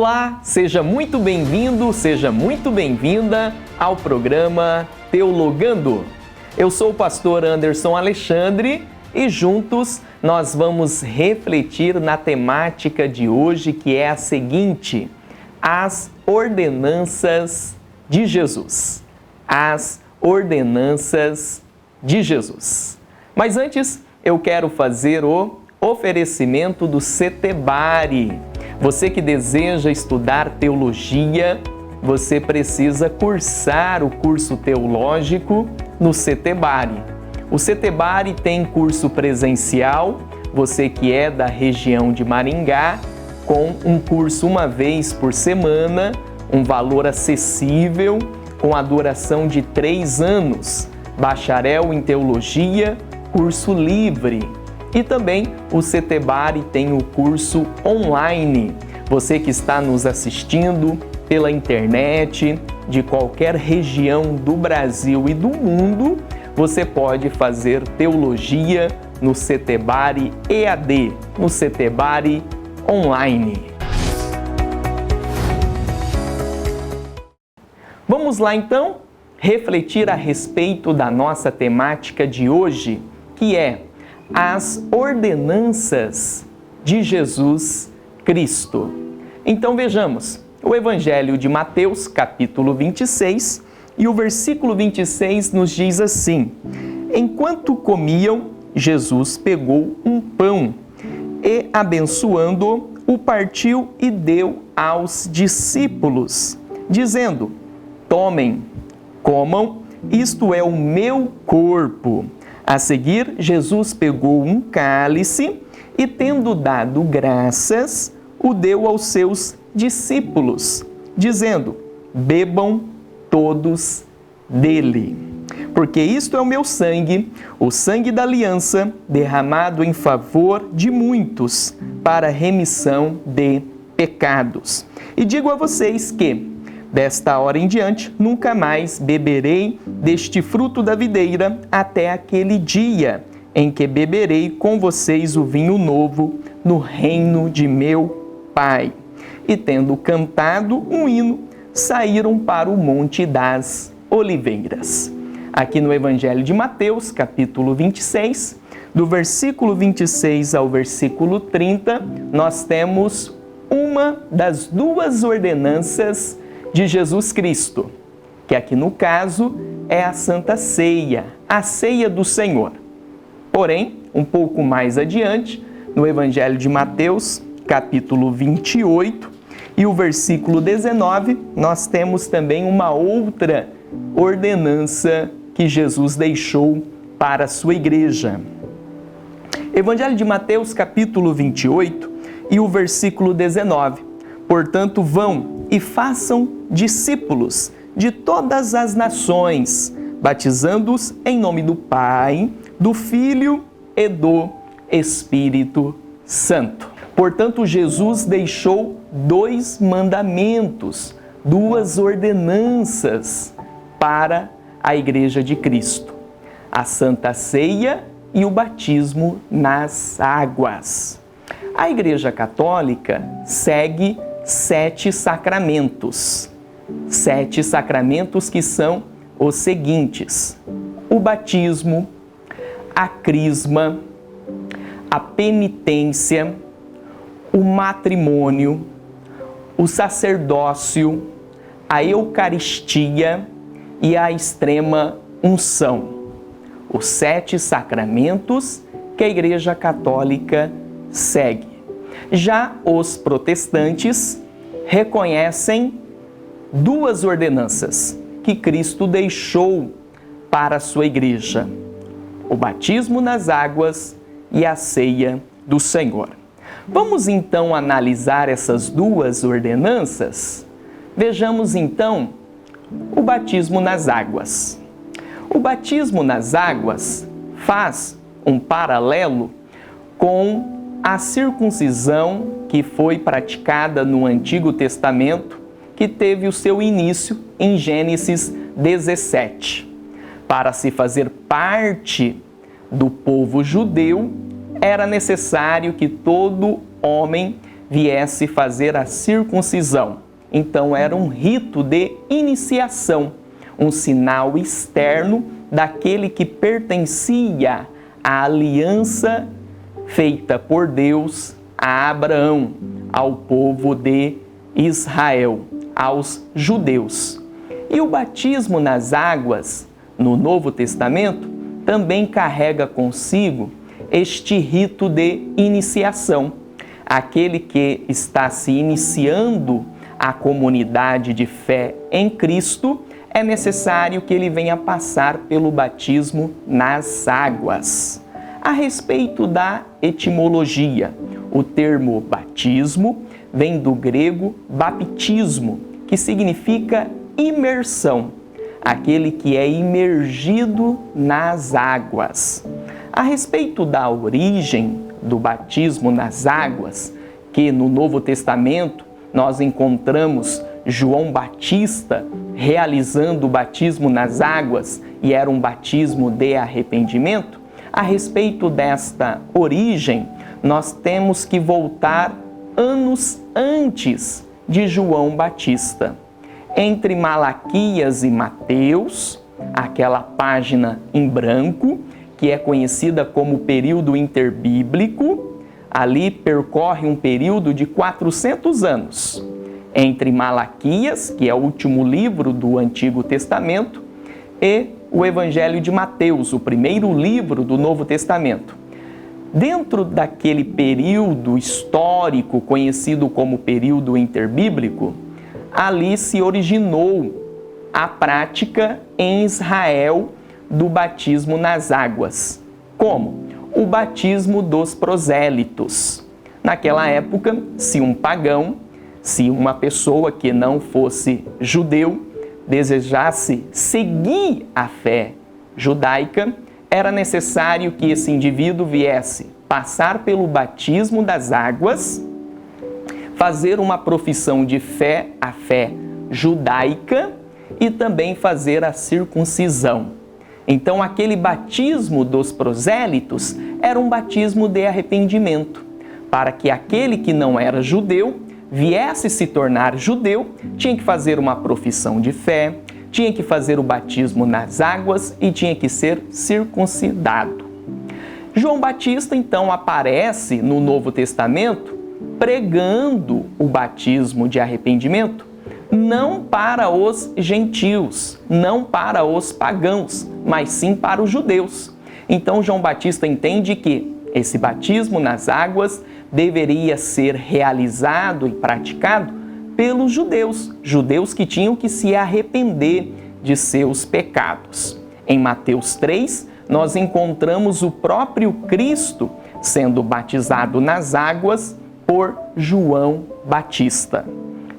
Olá, seja muito bem-vindo, seja muito bem-vinda ao programa Teologando. Eu sou o pastor Anderson Alexandre e juntos nós vamos refletir na temática de hoje, que é a seguinte: as ordenanças de Jesus. As ordenanças de Jesus. Mas antes, eu quero fazer o oferecimento do Setebari. Você que deseja estudar teologia, você precisa cursar o curso teológico no Setebari. O Setebari tem curso presencial, você que é da região de Maringá, com um curso uma vez por semana, um valor acessível, com a duração de 3 anos, bacharel em teologia, curso livre. E também o Setebari tem o curso online. Você que está nos assistindo pela internet, de qualquer região do Brasil e do mundo, você pode fazer teologia no Setebari EAD, no Setebari online. Vamos lá então refletir a respeito da nossa temática de hoje, que é as ordenanças de Jesus Cristo. Então vejamos, o Evangelho de Mateus, capítulo 26, e o versículo 26 nos diz assim: enquanto comiam, Jesus pegou um pão e, abençoando-o, o partiu e deu aos discípulos, dizendo: tomem, comam, isto é o meu corpo. A seguir, Jesus pegou um cálice e, tendo dado graças, o deu aos seus discípulos, dizendo: bebam todos dele, porque isto é o meu sangue, o sangue da aliança, derramado em favor de muitos, para remissão de pecados. E digo a vocês que, desta hora em diante, nunca mais beberei deste fruto da videira até aquele dia em que beberei com vocês o vinho novo no reino de meu Pai. E tendo cantado um hino, saíram para o Monte das Oliveiras. Aqui no Evangelho de Mateus, capítulo 26, do versículo 26 ao versículo 30, nós temos uma das duas ordenanças de Jesus Cristo, que aqui no caso é a Santa Ceia, a Ceia do Senhor. Porém, um pouco mais adiante, no Evangelho de Mateus, capítulo 28, e o versículo 19, nós temos também uma outra ordenança que Jesus deixou para a sua igreja. Evangelho de Mateus, capítulo 28, e o versículo 19. Portanto, vão e façam discípulos de todas as nações, batizando-os em nome do Pai, do Filho e do Espírito Santo. Portanto, Jesus deixou 2 mandamentos, 2 ordenanças para a Igreja de Cristo: a Santa Ceia e o batismo nas águas. A Igreja Católica segue 7 sacramentos. 7 sacramentos que são os seguintes: o batismo, a crisma, a penitência, o matrimônio, o sacerdócio, a Eucaristia e a extrema unção. Os 7 sacramentos que a Igreja Católica segue. Já os protestantes reconhecem 2 ordenanças que Cristo deixou para a sua igreja: o batismo nas águas e a ceia do Senhor. Vamos então analisar essas 2 ordenanças? Vejamos então o batismo nas águas. O batismo nas águas faz um paralelo com a circuncisão que foi praticada no Antigo Testamento, que teve o seu início em Gênesis 17. Para se fazer parte do povo judeu, era necessário que todo homem viesse fazer a circuncisão. Então era um rito de iniciação, um sinal externo daquele que pertencia à aliança feita por Deus a Abraão, ao povo de Israel, aos judeus. E o batismo nas águas, no Novo Testamento, também carrega consigo este rito de iniciação. Aquele que está se iniciando a comunidade de fé em Cristo, é necessário que ele venha passar pelo batismo nas águas. A respeito da etimologia, o termo batismo vem do grego baptismo, que significa imersão, aquele que é imergido nas águas. A respeito da origem do batismo nas águas, que no Novo Testamento nós encontramos João Batista realizando o batismo nas águas e era um batismo de arrependimento, a respeito desta origem, nós temos que voltar anos antes de João Batista. Entre Malaquias e Mateus, aquela página em branco, que é conhecida como período interbíblico, ali percorre um período de 400 anos. Entre Malaquias, que é o último livro do Antigo Testamento, e o Evangelho de Mateus, o primeiro livro do Novo Testamento. Dentro daquele período histórico conhecido como período interbíblico, ali se originou a prática em Israel do batismo nas águas. Como? O batismo dos prosélitos. Naquela época, se um pagão, se uma pessoa que não fosse judeu, desejasse seguir a fé judaica, era necessário que esse indivíduo viesse passar pelo batismo das águas, fazer uma profissão de fé, a fé judaica, e também fazer a circuncisão. Então, aquele batismo dos prosélitos era um batismo de arrependimento, para que aquele que não era judeu viesse se tornar judeu, tinha que fazer uma profissão de fé, tinha que fazer o batismo nas águas e tinha que ser circuncidado. João Batista, então, aparece no Novo Testamento pregando o batismo de arrependimento, não para os gentios, não para os pagãos, mas sim para os judeus. Então, João Batista entende que esse batismo nas águas deveria ser realizado e praticado pelos judeus, judeus que tinham que se arrepender de seus pecados. Em Mateus 3, nós encontramos o próprio Cristo sendo batizado nas águas por João Batista.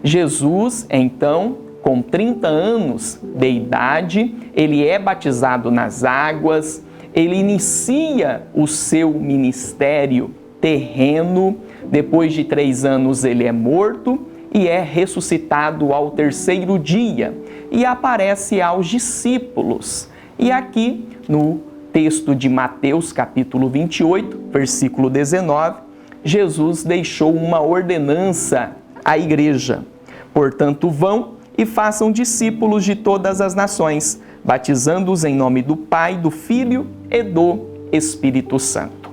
Jesus, então, com 30 anos de idade, ele é batizado nas águas, ele inicia o seu ministério terreno, depois de 3 anos ele é morto e é ressuscitado ao 3º dia e aparece aos discípulos. E aqui no texto de Mateus capítulo 28, versículo 19, Jesus deixou uma ordenança à igreja. Portanto, vão e façam discípulos de todas as nações, batizando-os em nome do Pai, do Filho e do Espírito Santo.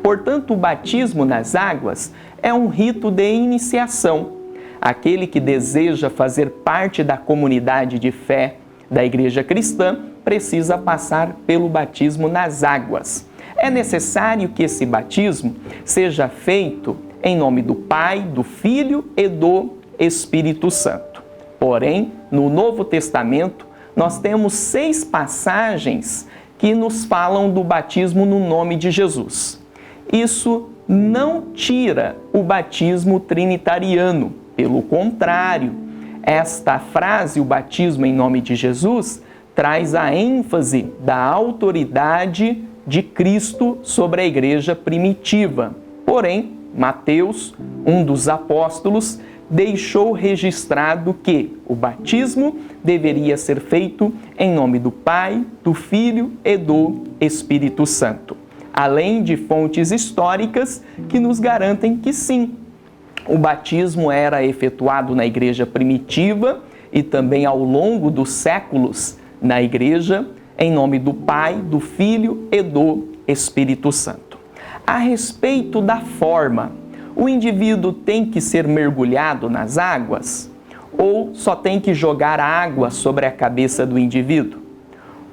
Portanto, o batismo nas águas é um rito de iniciação. Aquele que deseja fazer parte da comunidade de fé da Igreja Cristã precisa passar pelo batismo nas águas. É necessário que esse batismo seja feito em nome do Pai, do Filho e do Espírito Santo. Porém, no Novo Testamento, nós temos 6 passagens que nos falam do batismo no nome de Jesus. Isso não tira o batismo trinitariano. Pelo contrário, esta frase, o batismo em nome de Jesus, traz a ênfase da autoridade de Cristo sobre a igreja primitiva. Porém, Mateus, um dos apóstolos, deixou registrado que o batismo deveria ser feito em nome do Pai, do Filho e do Espírito Santo. Além de fontes históricas que nos garantem que sim, O batismo era efetuado na igreja primitiva e também ao longo dos séculos na igreja, em nome do Pai, do Filho e do Espírito Santo. A respeito da forma, o indivíduo tem que ser mergulhado nas águas? Ou só tem que jogar água sobre a cabeça do indivíduo?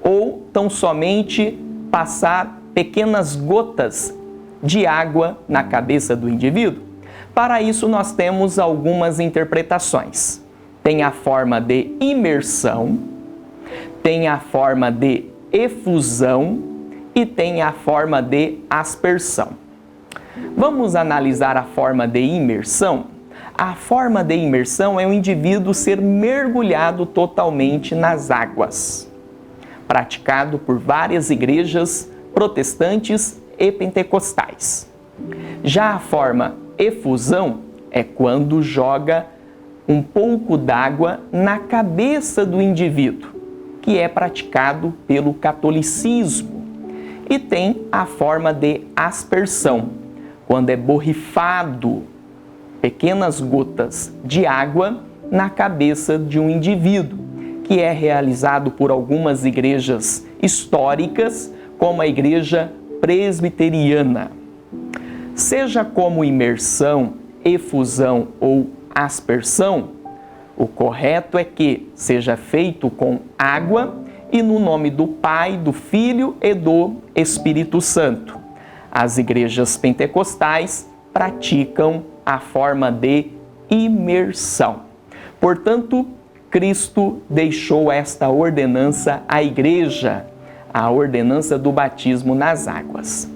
Ou tão somente passar pequenas gotas de água na cabeça do indivíduo? Para isso, nós temos algumas interpretações. Tem a forma de imersão, tem a forma de efusão e tem a forma de aspersão. Vamos analisar a forma de imersão? A forma de imersão é o indivíduo ser mergulhado totalmente nas águas, praticado por várias igrejas protestantes e pentecostais. Já a forma efusão é quando joga um pouco d'água na cabeça do indivíduo, que é praticado pelo catolicismo. E tem a forma de aspersão, quando é borrifado pequenas gotas de água na cabeça de um indivíduo, que é realizado por algumas igrejas históricas, como a igreja presbiteriana. Seja como imersão, efusão ou aspersão, o correto é que seja feito com água e no nome do Pai, do Filho e do Espírito Santo. As igrejas pentecostais praticam a forma de imersão. Portanto, Cristo deixou esta ordenança à igreja, a ordenança do batismo nas águas.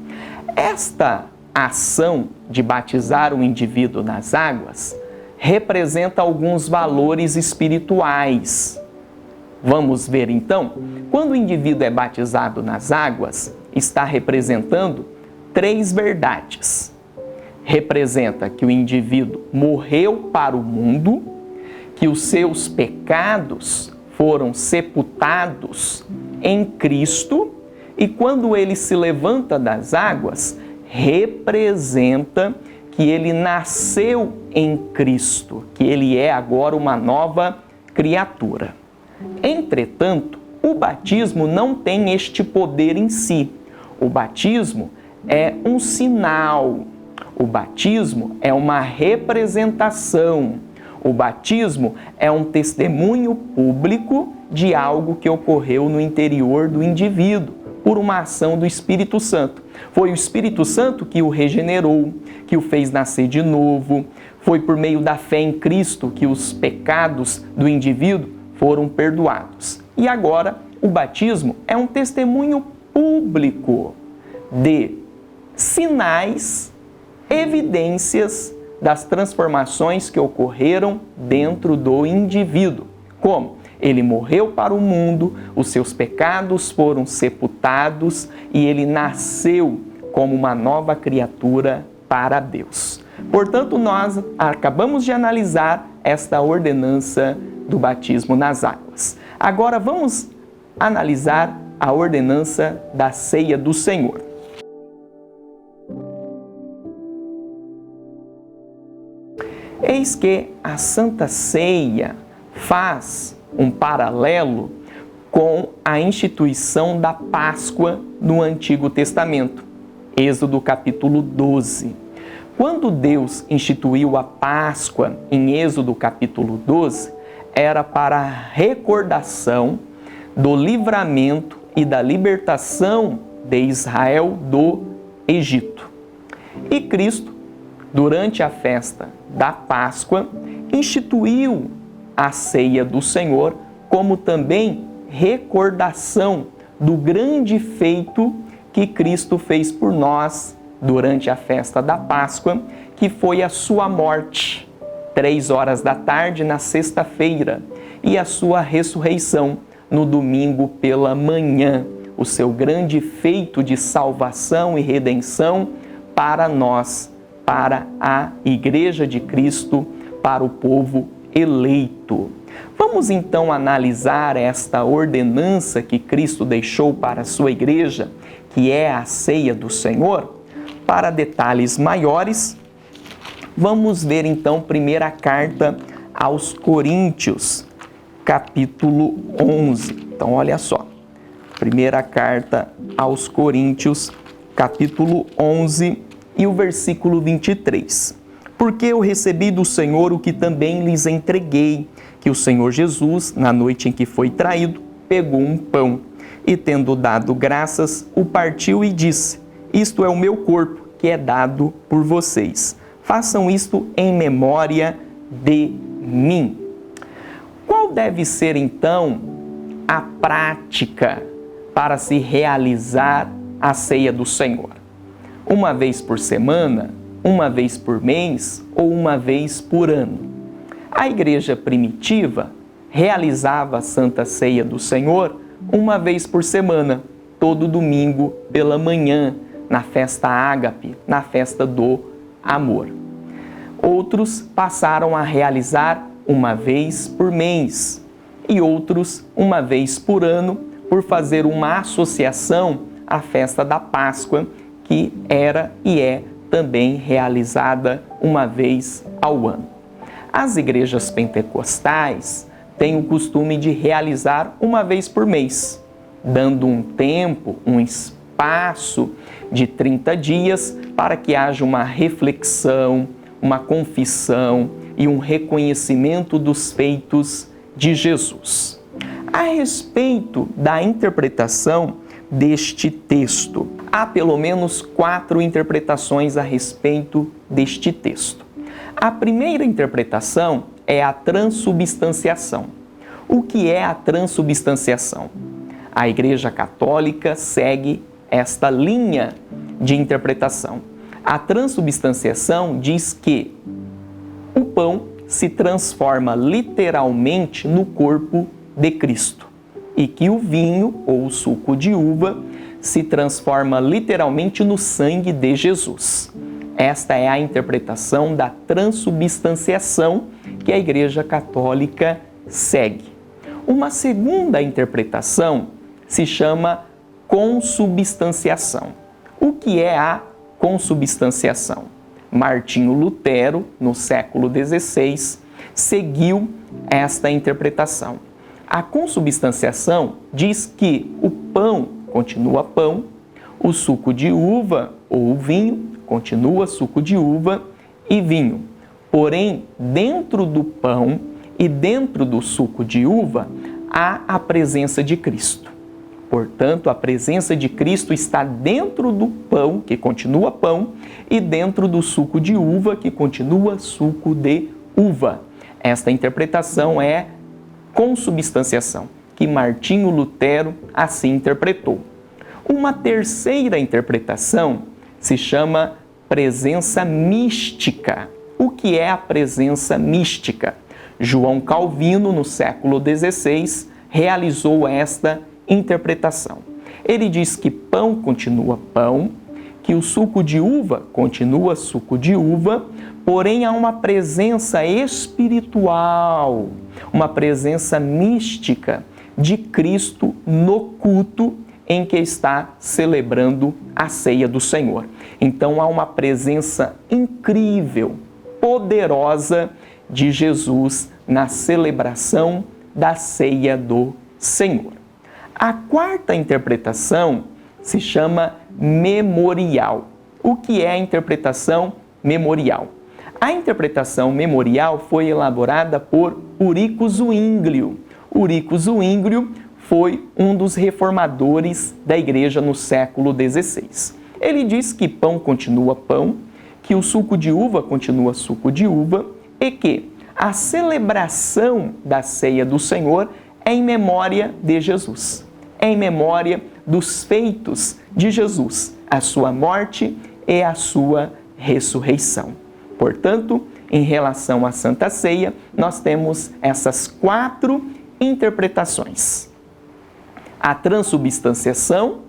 Esta ação de batizar o indivíduo nas águas representa alguns valores espirituais. Vamos ver então? Quando o indivíduo é batizado nas águas, está representando 3 verdades. Representa que o indivíduo morreu para o mundo, que os seus pecados foram sepultados em Cristo e quando ele se levanta das águas, representa que ele nasceu em Cristo, que ele é agora uma nova criatura. Entretanto, o batismo não tem este poder em si. O batismo é um sinal. O batismo é uma representação. O batismo é um testemunho público de algo que ocorreu no interior do indivíduo, por uma ação do Espírito Santo. Foi o Espírito Santo que o regenerou, que o fez nascer de novo. Foi por meio da fé em Cristo que os pecados do indivíduo foram perdoados. E agora, o batismo é um testemunho público de sinais, evidências das transformações que ocorreram dentro do indivíduo. Como? Ele morreu para o mundo, os seus pecados foram sepultados e ele nasceu como uma nova criatura para Deus. Portanto, nós acabamos de analisar esta ordenança do batismo nas águas. Agora vamos analisar a ordenança da ceia do Senhor. Eis que a Santa Ceia faz um paralelo com a instituição da Páscoa no Antigo Testamento. Êxodo capítulo 12. Quando Deus instituiu a Páscoa em Êxodo capítulo 12, era para a recordação do livramento e da libertação de Israel do Egito. E Cristo, durante a festa da Páscoa, instituiu a ceia do Senhor como também recordação do grande feito que Cristo fez por nós durante a festa da Páscoa, que foi a sua morte, 15h na sexta-feira, e a sua ressurreição no domingo pela manhã, o seu grande feito de salvação e redenção para nós, para a Igreja de Cristo, para o povo eleito. Vamos então analisar esta ordenança que Cristo deixou para a sua igreja, que é a ceia do Senhor. Para detalhes maiores, Vamos ver então primeira carta aos Coríntios, capítulo 11. Então, olha só. Primeira carta aos Coríntios, capítulo 11 e o versículo 23. Porque eu recebi do Senhor o que também lhes entreguei, que o Senhor Jesus, na noite em que foi traído, pegou um pão e, tendo dado graças, o partiu e disse: isto é o meu corpo, que é dado por vocês. Façam isto em memória de mim. Qual deve ser, então, a prática para se realizar a ceia do Senhor? Uma vez por semana, uma vez por mês ou uma vez por ano? A igreja primitiva realizava a Santa Ceia do Senhor uma vez por semana, todo domingo pela manhã, na festa ágape, na festa do amor. Outros passaram a realizar uma vez por mês e outros uma vez por ano, por fazer uma associação à festa da Páscoa, que era e é também realizada uma vez ao ano. As igrejas pentecostais têm o costume de realizar uma vez por mês, dando um tempo, um espaço de 30 dias para que haja uma reflexão, uma confissão e um reconhecimento dos feitos de Jesus. A respeito da interpretação deste texto, há pelo menos 4 interpretações a respeito deste texto. A primeira interpretação é a transubstanciação. O que é a transubstanciação? A Igreja Católica segue esta linha de interpretação. A transubstanciação diz que o pão se transforma literalmente no corpo de Cristo e que o vinho ou o suco de uva se transforma literalmente no sangue de Jesus. Esta é a interpretação da transubstanciação que a Igreja Católica segue. Uma segunda interpretação se chama consubstanciação. O que é a consubstanciação? Martinho Lutero, no século XVI, seguiu esta interpretação. A consubstanciação diz que o pão continua pão, o suco de uva ou o vinho continua suco de uva e vinho. Porém, dentro do pão e dentro do suco de uva há a presença de Cristo. Portanto, a presença de Cristo está dentro do pão, que continua pão, e dentro do suco de uva, que continua suco de uva. Esta interpretação é consubstanciação, que Martinho Lutero assim interpretou. Uma terceira interpretação se chama presença mística. O que é a presença mística? João Calvino, no século XVI, realizou esta interpretação. Ele diz que pão continua pão, que o suco de uva continua suco de uva, porém há uma presença espiritual, uma presença mística de Cristo no culto em que está celebrando a ceia do Senhor. Então há uma presença incrível, poderosa de Jesus na celebração da ceia do Senhor. A quarta interpretação se chama memorial. O que é a interpretação memorial? A interpretação memorial foi elaborada por Eurico Zwinglio. Eurico Zwinglio foi um dos reformadores da igreja no século XVI. Ele diz que pão continua pão, que o suco de uva continua suco de uva e que a celebração da ceia do Senhor é em memória de Jesus, é em memória dos feitos de Jesus, a sua morte e a sua ressurreição. Portanto, em relação à Santa Ceia, nós temos essas 4 interpretações: a transubstanciação,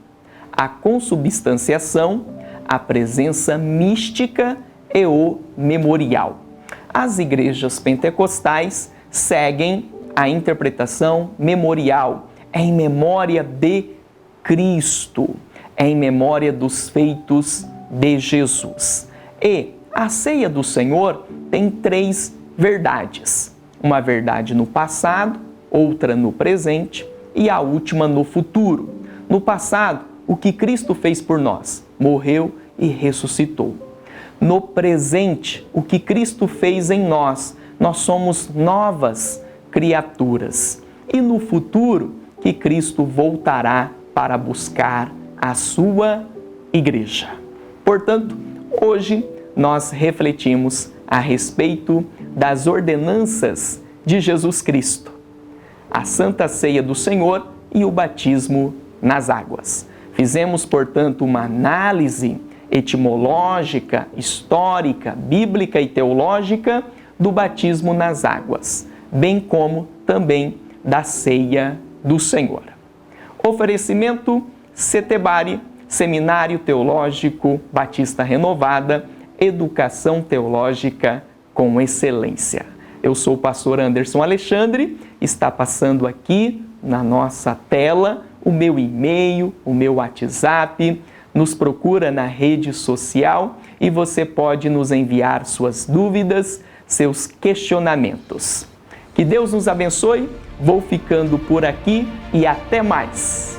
a consubstanciação, a presença mística e o memorial. As igrejas pentecostais seguem a interpretação memorial, é em memória de Cristo, é em memória dos feitos de Jesus. E A ceia do Senhor tem 3 verdades. Uma verdade no passado, outra no presente e a última no futuro. No passado, o que Cristo fez por nós, morreu e ressuscitou. No presente, o que Cristo fez em nós, nós somos novas criaturas. E no futuro, que Cristo voltará para buscar a sua igreja. Portanto, hoje nós refletimos a respeito das ordenanças de Jesus Cristo, a Santa Ceia do Senhor e o batismo nas águas. Fizemos, portanto, uma análise etimológica, histórica, bíblica e teológica do batismo nas águas, bem como também da Ceia do Senhor. Oferecimento Setebari, Seminário Teológico Batista Renovada, Educação Teológica com Excelência. Eu sou o pastor Anderson Alexandre, está passando aqui na nossa tela o meu e-mail, o meu WhatsApp, nos procura na rede social e você pode nos enviar suas dúvidas, seus questionamentos. Que Deus nos abençoe, vou ficando por aqui e até mais!